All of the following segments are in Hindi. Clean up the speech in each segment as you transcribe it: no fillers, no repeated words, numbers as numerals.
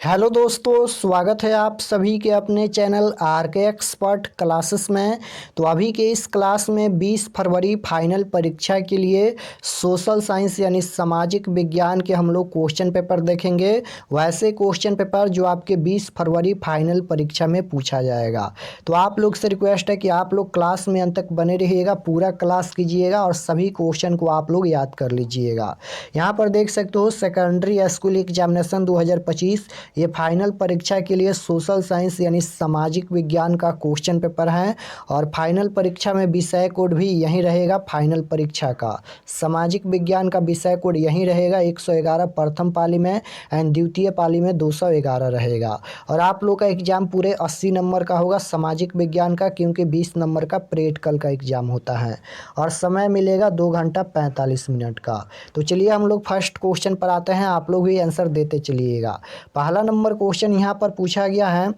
हेलो दोस्तों, स्वागत है आप सभी के अपने चैनल आर के एक्सपर्ट क्लासेस में। तो अभी के इस क्लास में 20 फरवरी फाइनल परीक्षा के लिए सोशल साइंस यानी सामाजिक विज्ञान के हम लोग क्वेश्चन पेपर देखेंगे। वैसे क्वेश्चन पेपर जो आपके 20 फरवरी फाइनल परीक्षा में पूछा जाएगा। तो आप लोग से रिक्वेस्ट है कि आप लोग क्लास में अंत तक बने रहिएगा, पूरा क्लास कीजिएगा और सभी क्वेश्चन को आप लोग याद कर लीजिएगा। यहाँ पर देख सकते हो सेकेंडरी स्कूल एग्जामिनेशन 2025 ये फाइनल परीक्षा के लिए सोशल साइंस यानी सामाजिक विज्ञान का क्वेश्चन पेपर है। और फाइनल परीक्षा में विषय कोड भी यही रहेगा। फाइनल परीक्षा का सामाजिक विज्ञान का विषय कोड यही रहेगा 111 प्रथम पाली में एंड द्वितीय पाली में 211 रहेगा। और आप लोग का एग्जाम पूरे 80 नंबर का होगा सामाजिक विज्ञान का, क्योंकि 20 नंबर का प्रैक्टिकल का एग्जाम होता है। और समय मिलेगा 2 घंटा 45 मिनट का। तो चलिए हम लोग फर्स्ट क्वेश्चन पर आते हैं, आप लोग भी आंसर देते चलिएगा। पहला नंबर क्वेश्चन यहाँ पर पूछा गया है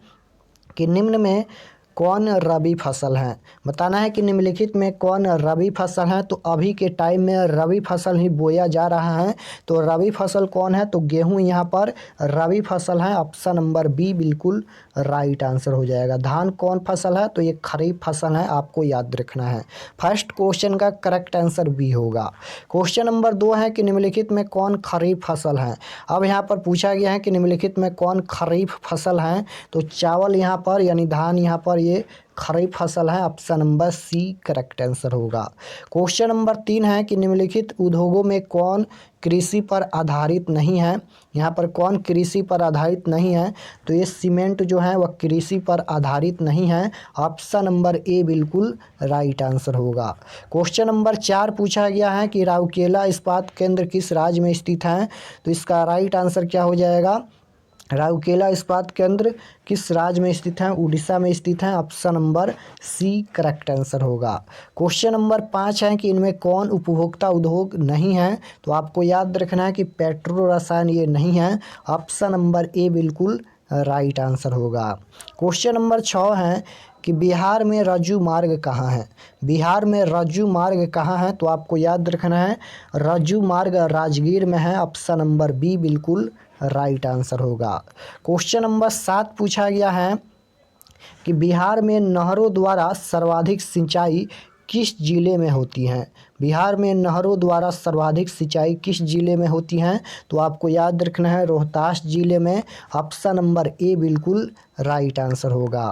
कि निम्न में कौन रबी फसल है। बताना है कि निम्नलिखित में कौन रबी फसल है। तो अभी के टाइम में रबी फसल ही बोया जा रहा है। तो रबी फसल कौन है, तो गेहूं यहाँ पर रबी फसल है। ऑप्शन नंबर बी बिल्कुल राइट आंसर हो जाएगा। धान कौन फसल है, तो ये खरीफ फसल है, आपको याद रखना है। फर्स्ट क्वेश्चन का करेक्ट आंसर बी होगा। क्वेश्चन नंबर 2 है कि निम्नलिखित में कौन खरीफ फसल है। अब यहाँ पर पूछा गया है कि निम्नलिखित में कौन खरीफ फसल है। तो चावल यहाँ पर यानी धान यहाँ पर ये खरीफ फसल है। Option number C correct answer होगा। क्वेश्चन नंबर 3 है कि निम्नलिखित उद्योगों में कौन कृषि पर आधारित नहीं है। यहाँ पर कौन कृषि पर आधारित नहीं है, तो ये सीमेंट जो है वह कृषि पर आधारित नहीं है। ऑप्शन नंबर ए बिल्कुल राइट आंसर होगा। क्वेश्चन नंबर 4 पूछा गया है कि राउरकेला इस्पात केंद्र किस राज्य में स्थित है। तो इसका राइट आंसर क्या हो जाएगा, राउरकेला इस्पात केंद्र किस राज्य में स्थित है, उड़ीसा में स्थित है। Option number C correct answer होगा। क्वेश्चन नंबर 5 है कि इनमें कौन उपभोक्ता उद्योग नहीं है। तो आपको याद रखना है कि पेट्रो रसायन ये नहीं है। ऑप्शन नंबर ए बिल्कुल राइट आंसर होगा। क्वेश्चन नंबर 6 है कि बिहार में रज्जू मार्ग कहाँ है। बिहार में रज्जू मार्ग कहाँ है, तो आपको याद रखना है रज्जू मार्ग राजगीर में है। ऑप्शन नंबर बी बिल्कुल राइट आंसर होगा। क्वेश्चन नंबर 7 पूछा गया है कि बिहार में नहरों द्वारा सर्वाधिक सिंचाई किस जिले में होती हैं। बिहार में नहरों द्वारा सर्वाधिक सिंचाई किस जिले में होती हैं, तो आपको याद रखना है रोहतास जिले में। ऑप्शन नंबर ए बिल्कुल राइट आंसर होगा।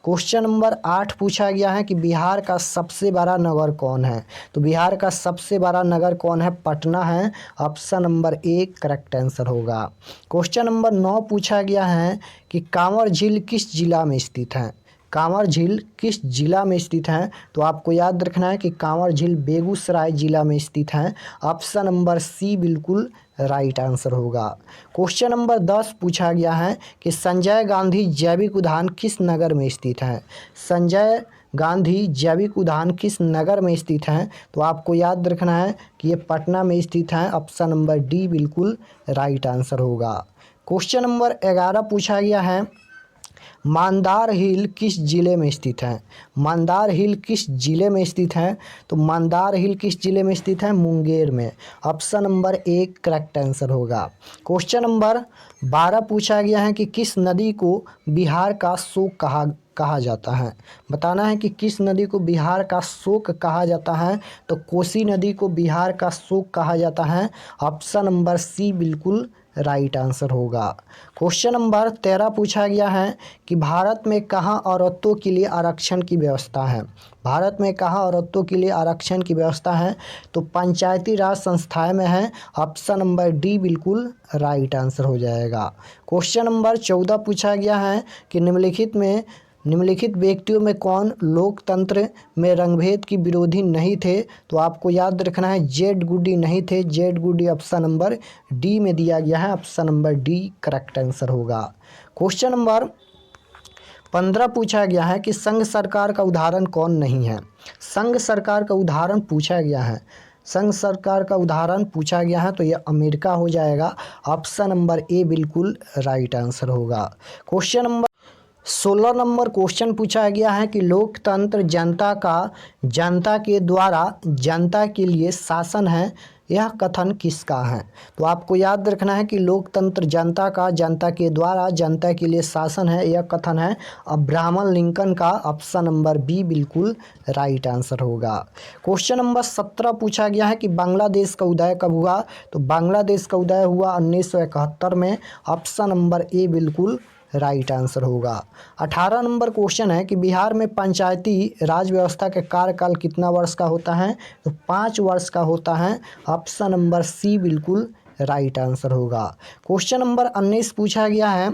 क्वेश्चन नंबर 8 पूछा गया है कि बिहार का सबसे बड़ा नगर कौन है। तो बिहार का सबसे बड़ा नगर कौन है, पटना है। Option number A correct answer होगा। क्वेश्चन नंबर 9 पूछा गया है कि कांवर झील किस जिला में स्थित है। कांवर झील किस जिला में स्थित है, तो आपको याद रखना है कि कांवर झील बेगूसराय जिला में स्थित है। ऑप्शन नंबर सी बिल्कुल राइट आंसर होगा। क्वेश्चन नंबर 10 पूछा गया है कि संजय गांधी जैविक उद्यान किस नगर में स्थित है। संजय गांधी जैविक उद्यान किस नगर में स्थित है, तो आपको याद रखना है कि ये पटना में स्थित है। ऑप्शन नंबर डी बिल्कुल राइट आंसर होगा। क्वेश्चन नंबर 11 पूछा गया है मानदार हिल किस जिले में स्थित है। मानदार हिल किस जिले में स्थित है, तो मानदार हिल किस जिले में स्थित है, मुंगेर में। Option number A correct answer होगा। क्वेश्चन नंबर 12 पूछा गया है कि किस नदी को बिहार का शोक कहा जाता है। बताना है कि किस नदी को बिहार का शोक कहा जाता है, तो कोसी नदी को बिहार का शोक कहा जाता है। ऑप्शन नंबर सी बिल्कुल राइट आंसर होगा। क्वेश्चन नंबर 13 पूछा गया है कि भारत में कहाँ औरतों के लिए आरक्षण की व्यवस्था है। भारत में कहाँ औरतों के लिए आरक्षण की व्यवस्था है, तो पंचायती राज संस्थाएं में है। ऑप्शन नंबर डी बिल्कुल राइट आंसर हो जाएगा। क्वेश्चन नंबर 14 पूछा गया है कि निम्नलिखित व्यक्तियों में कौन लोकतंत्र में रंगभेद की विरोधी नहीं थे। तो आपको याद रखना है जेड गुडी नहीं थे। जेड गुडी ऑप्शन नंबर डी में दिया गया है। Option number D correct answer होगा। क्वेश्चन नंबर 15 पूछा गया है कि संघ सरकार का उदाहरण कौन नहीं है। संघ सरकार का उदाहरण पूछा गया है। संघ सरकार का उदाहरण पूछा गया है, तो यह अमेरिका हो जाएगा। ऑप्शन नंबर ए बिल्कुल राइट आंसर होगा। क्वेश्चन नंबर 16 नंबर क्वेश्चन पूछा गया है कि लोकतंत्र जनता के द्वारा जनता के लिए शासन है। यह कथन किसका है? तो आपको याद रखना है कि लोकतंत्र जनता का, जनता के द्वारा, जनता के लिए शासन है, यह कथन है अब्राहम लिंकन का। ऑप्शन नंबर बी बिल्कुल राइट आंसर होगा। क्वेश्चन नंबर 17 पूछा गया है कि बांग्लादेश का उदय कब हुआ? तो बांग्लादेश का उदय हुआ 1971 में। ऑप्शन नंबर ए बिल्कुल राइट आंसर होगा। 18 नंबर क्वेश्चन है कि बिहार में पंचायती राज व्यवस्था का कार्यकाल कितना वर्ष का होता है? तो 5 वर्ष का होता है। ऑप्शन नंबर सी बिल्कुल राइट आंसर होगा। क्वेश्चन नंबर 19 पूछा गया है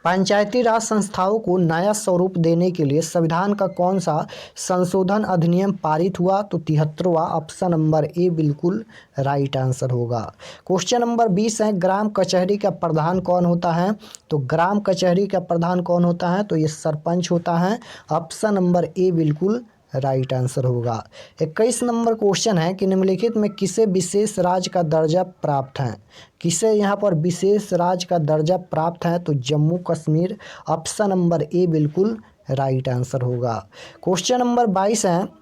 पंचायती राज संस्थाओं को नया स्वरूप देने के लिए संविधान का कौन सा संशोधन अधिनियम पारित हुआ? तो 73वां। ऑप्शन नंबर ए बिल्कुल राइट आंसर होगा। क्वेश्चन नंबर 20 है ग्राम कचहरी का प्रधान कौन होता है? तो ग्राम कचहरी का प्रधान कौन होता है? तो ये सरपंच होता है। ऑप्शन नंबर ए बिल्कुल राइट आंसर होगा। 21 नंबर क्वेश्चन है कि निम्नलिखित में किसे विशेष राज्य का दर्जा प्राप्त है? किसे यहाँ पर विशेष राज्य का दर्जा प्राप्त है? तो Jammu Kashmir. Option number A बिल्कुल राइट आंसर होगा। क्वेश्चन नंबर 22 है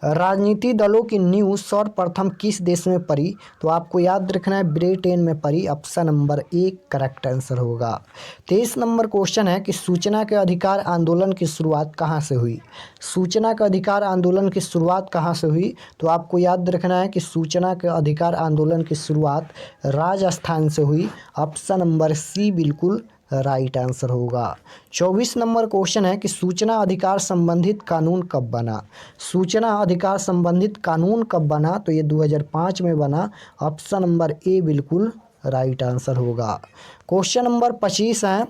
राजनीति दलों की नींव सर्वप्रथम किस देश में पड़ी? तो आपको याद रखना है ब्रिटेन में पड़ी। Option number A correct answer होगा। 23 नंबर क्वेश्चन है कि सूचना के अधिकार आंदोलन की शुरुआत कहाँ से हुई? सूचना के अधिकार आंदोलन की शुरुआत कहाँ से हुई? तो आपको याद रखना है कि सूचना के अधिकार आंदोलन की शुरुआत राजस्थान से हुई। ऑप्शन नंबर सी बिल्कुल राइट आंसर होगा। 24 नंबर क्वेश्चन है कि सूचना अधिकार संबंधित कानून कब बना? सूचना अधिकार संबंधित कानून कब बना? तो ये 2005 में बना। ऑप्शन नंबर ए बिल्कुल राइट आंसर होगा। क्वेश्चन नंबर 25 है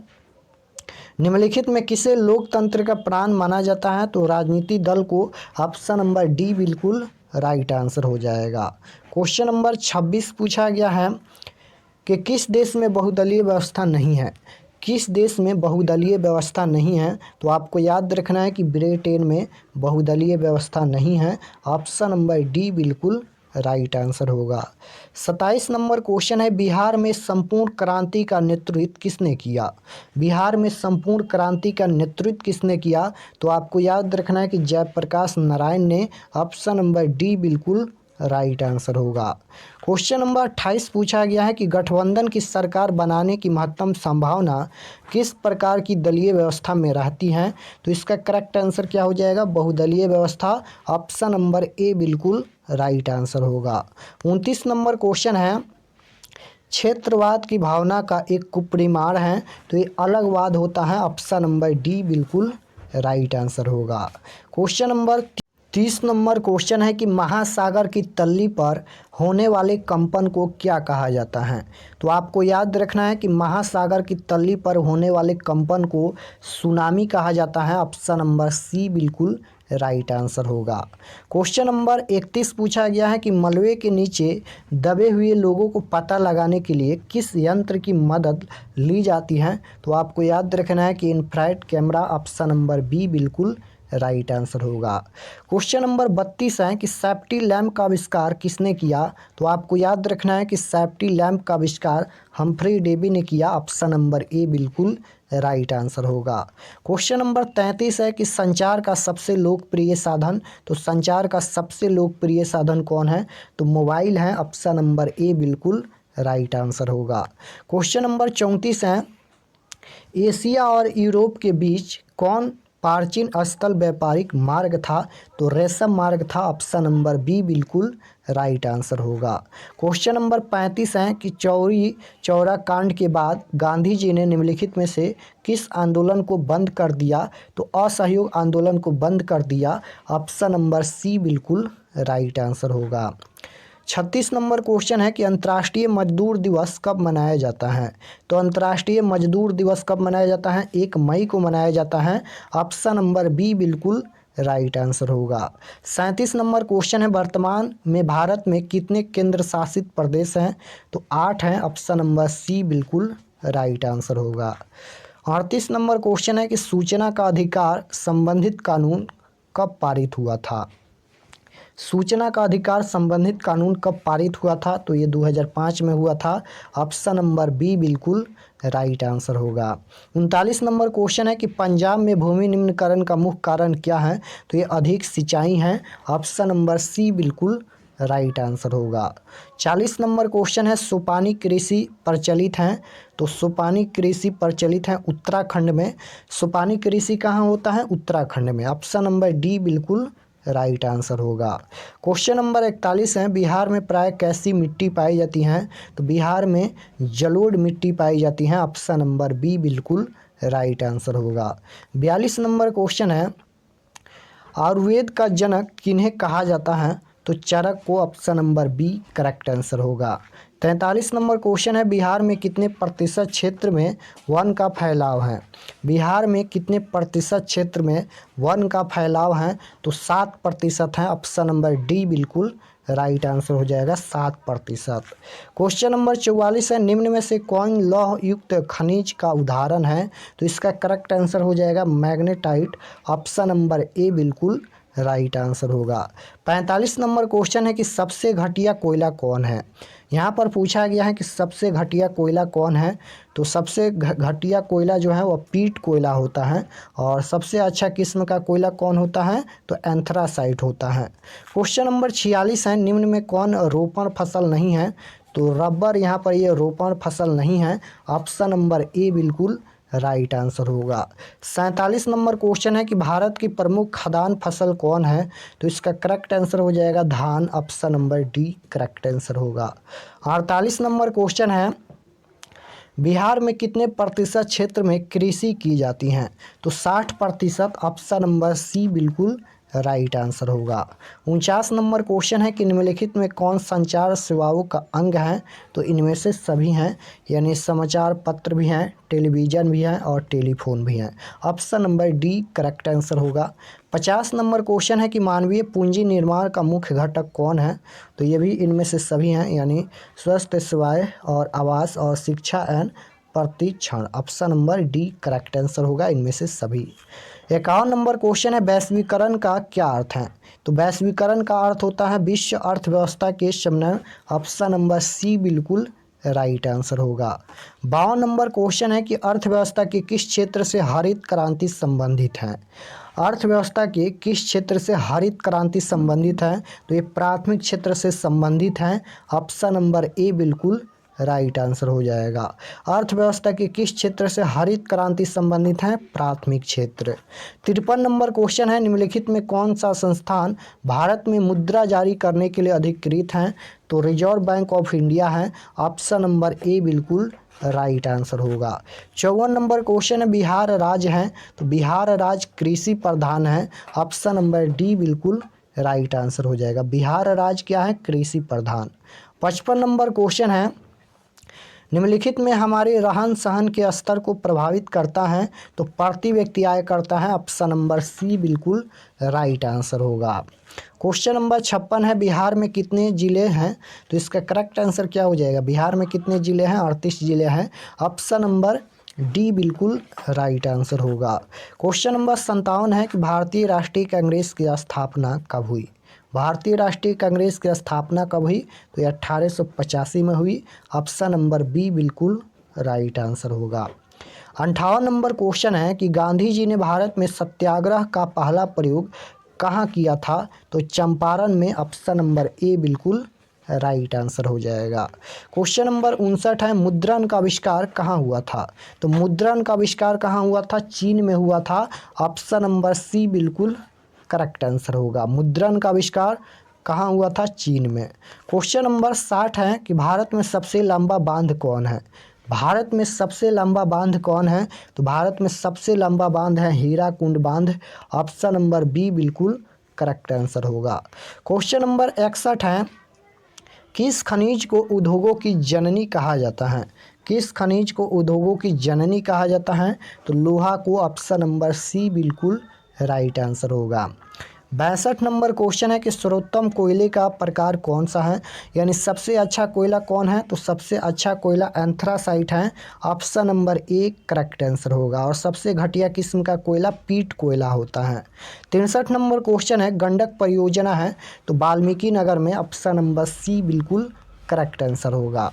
निम्नलिखित में किसे लोकतंत्र का प्राण माना जाता है? तो राजनीति दल को। ऑप्शन नंबर डी बिल्कुल राइट आंसर हो जाएगा। क्वेश्चन नंबर 26 पूछा गया है कि किस देश में बहुदलीय व्यवस्था नहीं है? किस देश में बहुदलीय व्यवस्था नहीं है? तो आपको याद रखना है कि ब्रिटेन में बहुदलीय व्यवस्था नहीं है। ऑप्शन नंबर डी बिल्कुल राइट आंसर होगा। 27 नंबर क्वेश्चन है बिहार में संपूर्ण क्रांति का नेतृत्व किसने किया? बिहार में संपूर्ण क्रांति का नेतृत्व किसने किया? तो आपको याद रखना है कि जयप्रकाश नारायण ने। ऑप्शन नंबर डी बिल्कुल राइट आंसर होगा। क्वेश्चन नंबर 28 पूछा गया है कि गठबंधन की सरकार बनाने की महत्तम संभावना किस प्रकार की दलीय व्यवस्था में रहती है? तो इसका करेक्ट आंसर क्या हो जाएगा? बहुदलीय व्यवस्था। ऑप्शन नंबर ए बिल्कुल राइट आंसर होगा। 29 नंबर क्वेश्चन है क्षेत्रवाद की भावना का एक कुपरिमाण है तो ये अलगवाद होता है। ऑप्शन नंबर डी बिल्कुल राइट आंसर होगा। क्वेश्चन नंबर 30 नंबर क्वेश्चन है कि महासागर की तल्ली पर होने वाले कंपन को क्या कहा जाता है? तो आपको याद रखना है कि महासागर की तल्ली पर होने वाले कंपन को सुनामी कहा जाता है। ऑप्शन नंबर सी बिल्कुल राइट आंसर होगा। क्वेश्चन नंबर 31 पूछा गया है कि मलबे के नीचे दबे हुए लोगों को पता लगाने के लिए किस यंत्र की मदद ली जाती है? तो आपको याद रखना है कि infrared camera. Option number B बिल्कुल राइट आंसर होगा। क्वेश्चन नंबर 32 है कि सेफ्टी लैम्प का आविष्कार किसने किया? तो आपको याद रखना है कि सेफ्टी लैम्प का आविष्कार हम्फ्री डेवी ने किया। ऑप्शन नंबर ए बिल्कुल राइट आंसर होगा। क्वेश्चन नंबर 33 है कि संचार का सबसे लोकप्रिय साधन। तो संचार का सबसे लोकप्रिय साधन कौन है? तो मोबाइल है। ऑप्शन नंबर ए बिल्कुल राइट आंसर होगा। क्वेश्चन नंबर 34 है एशिया और यूरोप के बीच कौन प्राचीन स्थल व्यापारिक मार्ग था? तो रेशम मार्ग था। ऑप्शन नंबर बी बिल्कुल राइट आंसर होगा। क्वेश्चन नंबर 35 है कि चौरी चौरा कांड के बाद गांधी जी ने निम्नलिखित में से किस आंदोलन को बंद कर दिया? तो असहयोग आंदोलन को बंद कर दिया। ऑप्शन नंबर सी बिल्कुल राइट आंसर होगा। 36 नंबर क्वेश्चन है कि अंतर्राष्ट्रीय मजदूर दिवस कब मनाया जाता है? तो अंतर्राष्ट्रीय मजदूर दिवस कब मनाया जाता है? 1 मई को मनाया जाता है। ऑप्शन नंबर बी बिल्कुल राइट आंसर होगा। 37 नंबर क्वेश्चन है वर्तमान में भारत में कितने केंद्र शासित प्रदेश हैं? तो 8 हैं। ऑप्शन नंबर सी बिल्कुल राइट आंसर होगा। 38 नंबर क्वेश्चन है कि सूचना का अधिकार संबंधित कानून कब पारित हुआ था? सूचना का अधिकार संबंधित कानून कब पारित हुआ था? तो ये 2005 में हुआ था। ऑप्शन नंबर बी बिल्कुल राइट आंसर होगा। 39 नंबर क्वेश्चन है कि पंजाब में भूमि निम्नीकरण का मुख्य कारण क्या है? तो ये अधिक सिंचाई है। ऑप्शन नंबर सी बिल्कुल राइट आंसर होगा। 40 नंबर क्वेश्चन है, सोपानी कृषि प्रचलित हैं, तो सोपानी कृषि प्रचलित है उत्तराखंड में। सोपानी कृषि कहाँ होता है? उत्तराखंड में। ऑप्शन नंबर डी बिल्कुल राइट आंसर होगा। क्वेश्चन नंबर 41 है, बिहार में प्राय कैसी मिट्टी पाई जाती हैं? तो बिहार में जलोढ़ मिट्टी पाई जाती है। ऑप्शन नंबर बी बिल्कुल राइट आंसर होगा। 42 नंबर क्वेश्चन है, आयुर्वेद का जनक किन्हें कहा जाता है? तो चरक को। Option number B correct answer होगा। 43 नंबर क्वेश्चन है, बिहार में कितने प्रतिशत क्षेत्र में वन का फैलाव है? बिहार में कितने प्रतिशत क्षेत्र में वन का फैलाव है? तो 7% है। ऑप्शन नंबर डी बिल्कुल राइट आंसर हो जाएगा, 7%। क्वेश्चन नंबर 44 है, निम्न में से कौन लौह युक्त खनिज का उदाहरण है? तो इसका करेक्ट आंसर हो जाएगा मैग्नेटाइट। ऑप्शन नंबर ए बिल्कुल राइट आंसर होगा। 45 नंबर क्वेश्चन है कि सबसे घटिया कोयला कौन है? यहाँ पर पूछा गया है कि सबसे घटिया कोयला कौन है? तो सबसे घटिया कोयला जो है वो पीट कोयला होता है। और सबसे अच्छा किस्म का कोयला कौन होता है? तो एंथ्रासाइट होता है। क्वेश्चन नंबर 46 है, निम्न में कौन रोपण फसल नहीं है? तो रबर यहाँ पर ये रोपण फसल नहीं है। ऑप्शन नंबर ए बिल्कुल राइट आंसर होगा। 47 नंबर क्वेश्चन है कि भारत की प्रमुख खदान फसल कौन है? तो इसका करेक्ट आंसर हो जाएगा धान। Option number D correct answer होगा। 48 नंबर क्वेश्चन है, बिहार में कितने प्रतिशत क्षेत्र में कृषि की जाती हैं? तो 60%। ऑप्शन नंबर सी बिल्कुल राइट आंसर होगा। 49 नंबर क्वेश्चन है कि निम्नलिखित में कौन संचार सेवाओं का अंग है? तो इनमें से सभी हैं, यानी समाचार पत्र भी हैं, टेलीविज़न भी है और टेलीफोन भी हैं। Option number D correct answer होगा। 50 नंबर क्वेश्चन है कि मानवीय पूंजी निर्माण का मुख्य घटक कौन है? तो ये भी इनमें से सभी हैं, यानी स्वास्थ्य सेवाएं और आवास और शिक्षा एवं प्रतिक्षण। Option number D correct answer होगा, इनमें से सभी। 51 नंबर क्वेश्चन है, वैश्वीकरण का क्या अर्थ है? तो वैश्वीकरण का अर्थ होता है विश्व अर्थव्यवस्था के समन्वय। ऑप्शन नंबर सी बिल्कुल राइट आंसर होगा। 52 नंबर क्वेश्चन है कि अर्थव्यवस्था के किस क्षेत्र से हरित क्रांति संबंधित है? अर्थव्यवस्था के किस क्षेत्र से हरित क्रांति संबंधित है? तो ये प्राथमिक क्षेत्र से संबंधित है। ऑप्शन नंबर ए बिल्कुल राइट आंसर हो जाएगा। अर्थव्यवस्था के किस क्षेत्र से हरित क्रांति संबंधित है? प्राथमिक क्षेत्र। 53 नंबर क्वेश्चन है, निम्नलिखित में कौन सा संस्थान भारत में मुद्रा जारी करने के लिए अधिकृत है? तो रिजर्व बैंक ऑफ इंडिया है। ऑप्शन नंबर ए बिल्कुल राइट आंसर होगा। 54 नंबर क्वेश्चन है, बिहार राज्य है, तो बिहार राज्य कृषि प्रधान है। ऑप्शन नंबर डी बिल्कुल राइट आंसर हो जाएगा। बिहार राज्य क्या है? कृषि प्रधान। 55 नंबर क्वेश्चन है, निम्नलिखित में हमारे रहन सहन के स्तर को प्रभावित करता है? तो प्रति व्यक्ति आय करता है। ऑप्शन नंबर सी बिल्कुल राइट आंसर होगा। क्वेश्चन नंबर 56 है, बिहार में कितने जिले हैं? तो इसका करेक्ट आंसर क्या हो जाएगा? बिहार में कितने जिले हैं? 38 जिले हैं। ऑप्शन नंबर डी बिल्कुल राइट आंसर होगा। क्वेश्चन नंबर 57 है कि भारतीय राष्ट्रीय कांग्रेस की स्थापना कब हुई? भारतीय राष्ट्रीय कांग्रेस की स्थापना कब हुई? तो ये 1885 में हुई। ऑप्शन नंबर बी बिल्कुल राइट आंसर होगा। 58 नंबर क्वेश्चन है कि गांधी जी ने भारत में सत्याग्रह का पहला प्रयोग कहाँ किया था? तो चंपारण में। ऑप्शन नंबर ए बिल्कुल राइट आंसर हो जाएगा। क्वेश्चन नंबर 59 है, मुद्रण का आविष्कार कहाँ हुआ था? तो मुद्रण का आविष्कार कहाँ हुआ था? चीन में हुआ था। ऑप्शन नंबर सी बिल्कुल करेक्ट आंसर होगा। मुद्रण का आविष्कार कहाँ हुआ था? चीन में। क्वेश्चन नंबर 60 है कि भारत में सबसे लंबा बांध कौन है? भारत में सबसे लंबा बांध कौन है? तो भारत में सबसे लंबा बांध है हीराकुंड बांध। ऑप्शन नंबर बी बिल्कुल करेक्ट आंसर होगा। क्वेश्चन नंबर 61 है, किस खनिज को उद्योगों की जननी कहा जाता है? किस खनिज को उद्योगों की जननी कहा जाता है? तो लोहा को। ऑप्शन नंबर सी बिल्कुल राइट आंसर होगा। 62 नंबर क्वेश्चन है कि सर्वोत्तम कोयले का प्रकार कौन सा है? यानी सबसे अच्छा कोयला कौन है? तो सबसे अच्छा कोयला एंथ्रासाइट है। Option number A correct answer होगा। और सबसे घटिया किस्म का कोयला पीट कोयला होता है। 63 नंबर क्वेश्चन है, गंडक परियोजना है तो वाल्मीकि नगर में। ऑप्शन नंबर सी बिल्कुल करेक्ट आंसर होगा।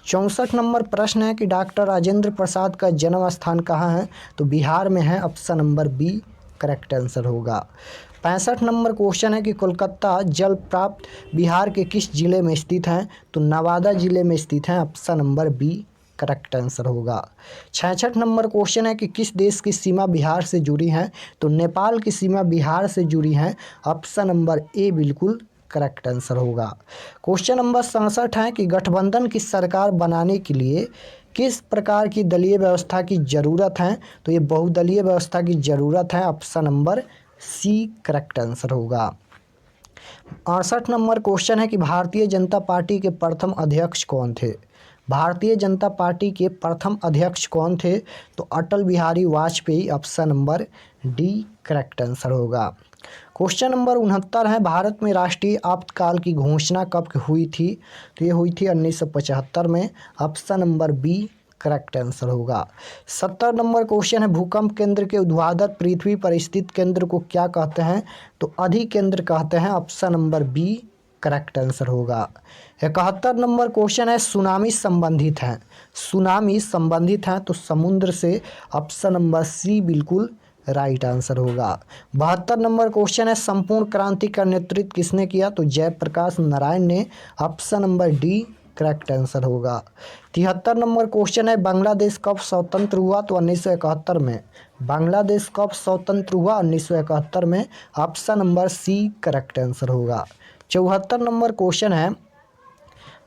64 नंबर प्रश्न है कि डॉक्टर राजेंद्र प्रसाद का जन्म स्थान कहाँ है? तो बिहार में है। Option number B correct answer होगा। 65 नंबर क्वेश्चन है कि कोलकाता जल प्राप्त बिहार के किस जिले में स्थित हैं? तो नवादा जिले में स्थित हैं। Option number B correct answer होगा। 66 नंबर क्वेश्चन है कि किस देश की सीमा बिहार से जुड़ी है? तो नेपाल की सीमा बिहार से जुड़ी है। ऑप्शन नंबर ए बिल्कुल करेक्ट आंसर होगा। क्वेश्चन नंबर 67 है कि गठबंधन की सरकार बनाने के लिए किस प्रकार की दलीय व्यवस्था की ज़रूरत है? तो ये बहुदलीय व्यवस्था की ज़रूरत है। Option number C correct answer होगा। 68 नंबर क्वेश्चन है कि भारतीय जनता पार्टी के प्रथम अध्यक्ष कौन थे? भारतीय जनता पार्टी के प्रथम अध्यक्ष कौन थे? तो Atal Bihari Vajpayee. Option number D correct answer होगा। क्वेश्चन नंबर 69 है भारत में राष्ट्रीय आपातकाल की घोषणा कब हुई थी? तो ये हुई थी 1975 में। Option number B correct answer होगा। 70 नंबर क्वेश्चन है भूकंप केंद्र के ऊर्ध्वाधर पृथ्वी पर स्थित केंद्र को क्या कहते हैं? तो अधिकेंद्र कहते हैं। Option number B correct answer होगा। 71 नंबर क्वेश्चन है सुनामी संबंधित है। सुनामी संबंधित है तो समुद्र से। ऑप्शन नंबर सी बिल्कुल राइट आंसर होगा। 72 नंबर क्वेश्चन है संपूर्ण क्रांति का नेतृत्व किसने किया? तो जयप्रकाश नारायण ने। Option number D correct answer होगा। 73 नंबर क्वेश्चन है बांग्लादेश कब स्वतंत्र हुआ? तो 1971 में। बांग्लादेश कब स्वतंत्र हुआ? 1971 में। Option number C correct answer होगा। 74 नंबर क्वेश्चन है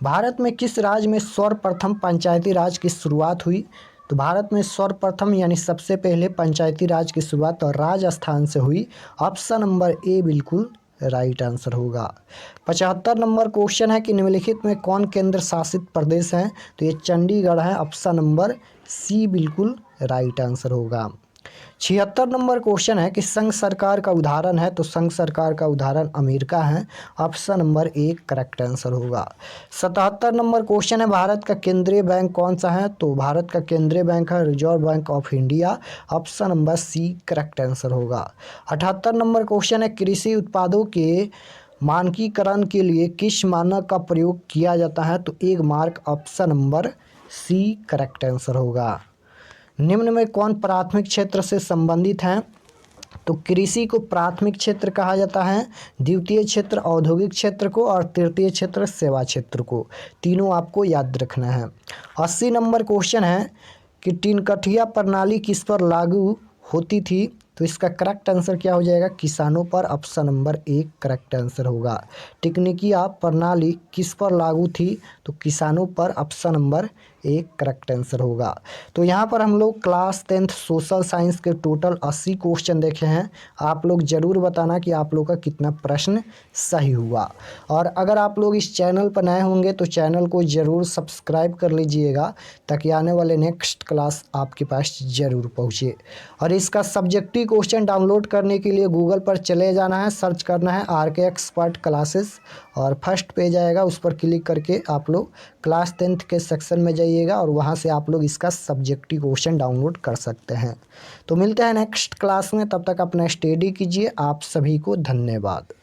भारत में किस राज्य में सर्वप्रथम पंचायती राज की शुरुआत हुई? तो भारत में सर्वप्रथम यानी सबसे पहले पंचायती राज की शुरुआत और राजस्थान से हुई। ऑप्शन नंबर ए बिल्कुल राइट आंसर होगा। 75 नंबर क्वेश्चन है कि निम्नलिखित में कौन केंद्र शासित प्रदेश है? तो ये चंडीगढ़ है। ऑप्शन नंबर सी बिल्कुल राइट आंसर होगा। 76 नंबर क्वेश्चन है कि संघ सरकार का उदाहरण है? तो संघ सरकार का उदाहरण अमेरिका है। Option number A correct answer होगा। 77 नंबर क्वेश्चन है भारत का केंद्रीय बैंक कौन सा है? तो भारत का केंद्रीय बैंक है Reserve Bank of India. Option number C correct answer होगा। 78 नंबर क्वेश्चन है कृषि उत्पादों के मानकीकरण के लिए किस मानक का प्रयोग किया जाता है? तो एक mark. Option number C correct answer होगा। निम्न में कौन प्राथमिक क्षेत्र से संबंधित हैं? तो कृषि को प्राथमिक क्षेत्र कहा जाता है, द्वितीय क्षेत्र औद्योगिक क्षेत्र को और तृतीय क्षेत्र सेवा क्षेत्र को। तीनों आपको याद रखना है। 80 नंबर क्वेश्चन है कि टिनकठिया प्रणाली किस पर लागू होती थी? तो इसका करेक्ट आंसर क्या हो जाएगा? किसानों पर। Option number A correct answer होगा। टिकनिकिया प्रणाली किस पर लागू थी? तो किसानों पर। Option number A correct answer होगा। तो यहाँ पर हम लोग क्लास 10th सोशल साइंस के टोटल 80 क्वेश्चन देखे हैं। आप लोग ज़रूर बताना कि आप लोग का कितना प्रश्न सही हुआ। और अगर आप लोग इस चैनल पर नए होंगे तो चैनल को ज़रूर सब्सक्राइब कर लीजिएगा ताकि आने वाले नेक्स्ट क्लास आपके पास ज़रूर पहुँचे। और इसका सब्जेक्टिव क्वेश्चन डाउनलोड करने के लिए गूगल पर चले जाना है, सर्च करना है आरके एक्सपर्ट क्लासेस और फर्स्ट पेज आएगा, उस पर क्लिक करके आप लोग क्लास 10th के सेक्शन में जाइएगा और वहां से आप लोग इसका सब्जेक्टिव क्वेश्चन डाउनलोड कर सकते हैं। तो मिलते हैं नेक्स्ट क्लास में, तब तक अपना स्टडी कीजिए। आप सभी को धन्यवाद।